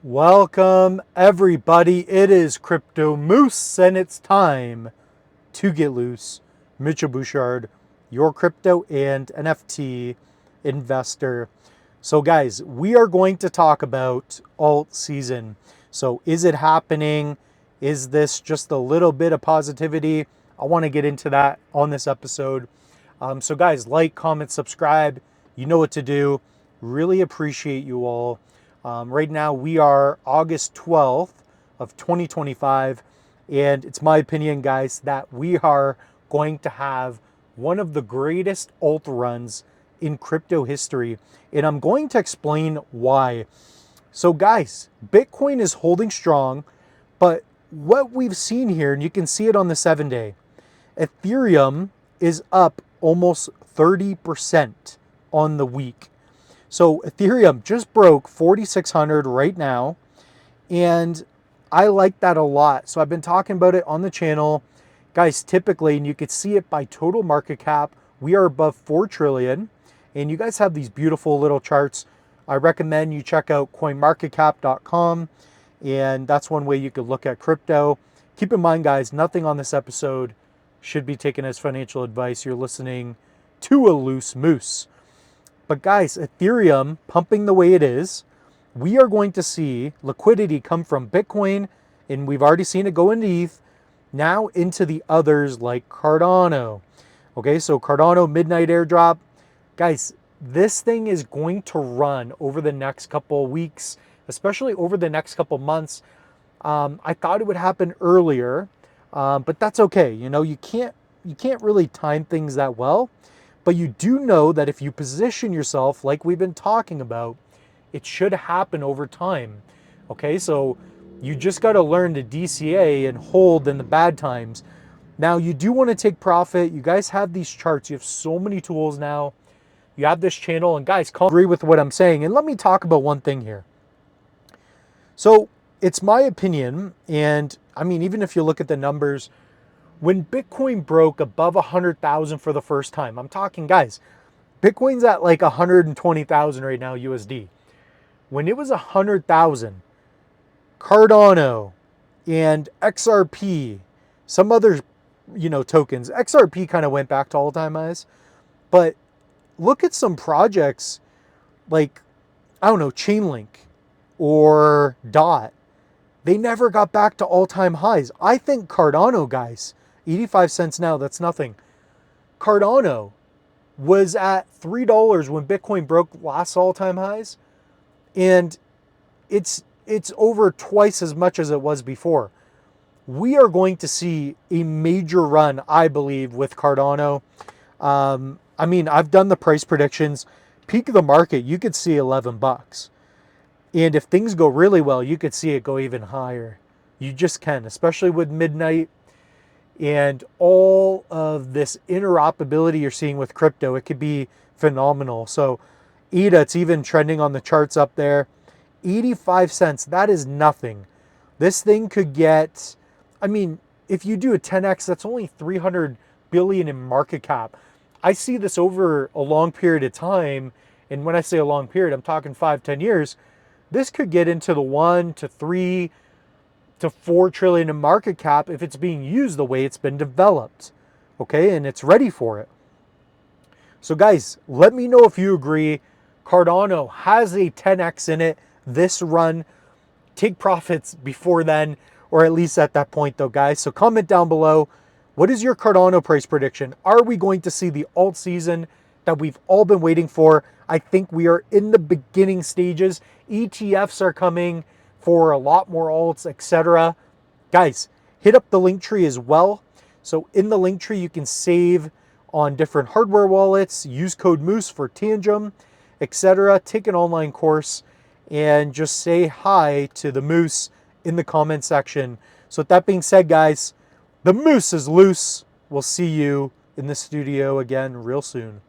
Welcome everybody. It is Crypto Moose and it's time to get loose. Mitchell Bouchard, your crypto and NFT investor. So guys, we are going to talk about alt season. So is it happening? Is this just a little bit of positivity? I want to get into that on this episode. So guys, like, comment, subscribe. You know what to do. Really appreciate you all. Right now we are August 12th of 2025, and it's my opinion, guys, that we are going to have one of the greatest alt runs in crypto history, and I'm going to explain why. So guys, Bitcoin is holding strong, but what we've seen here, and you can see it on the 7-day, Ethereum is up almost 30% on the week. So Ethereum just broke 4,600 right now, and I like that a lot. So I've been talking about it on the channel. Guys, typically, and you can see it by total market cap, we are above 4 trillion, and you guys have these beautiful little charts. I recommend you check out coinmarketcap.com, and that's one way you could look at crypto. Keep in mind, guys, nothing on this episode should be taken as financial advice. You're listening to a loose moose. But guys, Ethereum pumping the way it is, we are going to see liquidity come from Bitcoin, and we've already seen it go into ETH, now into the others like Cardano. Okay, so Cardano midnight airdrop. Guys, this thing is going to run over the next couple of weeks, especially over the next couple of months. I thought it would happen earlier, but that's okay. You know, you can't really time things that well. But you do know that if you position yourself like we've been talking about, it should happen over time. Okay, so you just got to learn to DCA and hold in the bad times. Now, you do want to take profit. You guys have these charts. You have so many tools now. You have this channel. And guys, agree with what I'm saying. And let me talk about one thing here. So it's my opinion. And I mean, even if you look at the numbers, when Bitcoin broke above 100,000 for the first time, I'm talking, guys, Bitcoin's at like 120,000 right now USD. When it was 100,000, Cardano and XRP, some other, tokens, XRP kind of went back to all-time highs. But look at some projects like, I don't know, Chainlink or DOT. They never got back to all-time highs. I think Cardano, guys, 85 cents now, that's nothing. Cardano was at $3 when Bitcoin broke last all-time highs, and it's over twice as much as it was before. We are going to see a major run, I believe, with Cardano. I mean, I've done the price predictions. Peak of the market, you could see 11 bucks. And if things go really well, you could see it go even higher. You just can, especially with midnight and all of this interoperability you're seeing with crypto. It could be phenomenal. So ADA, it's even trending on the charts up there. 85 cents, that is nothing. This thing could get, I mean, if you do a 10x, that's only 300 billion in market cap. I see this over a long period of time. And when I say a long period, I'm talking 5-10 years. This could get into the 1 to 3 to 4 trillion in market cap if it's being used the way it's been developed. Okay, and it's ready for it. So guys, let me know if you agree. Cardano has a 10x in it this run. Take profits before then, or at least at that point though, guys. So comment down below. What is your Cardano price prediction? Are we going to see the alt season that we've all been waiting for? I think we are in the beginning stages. ETFs are coming for a lot more alts, etc. Guys, hit up the link tree as well. So in the link tree, you can save on different hardware wallets, use code Moose for Tangem, etc. Take an online course and just say hi to the Moose in the comment section. So with that being said, guys, the Moose is loose. We'll see you in the studio again real soon.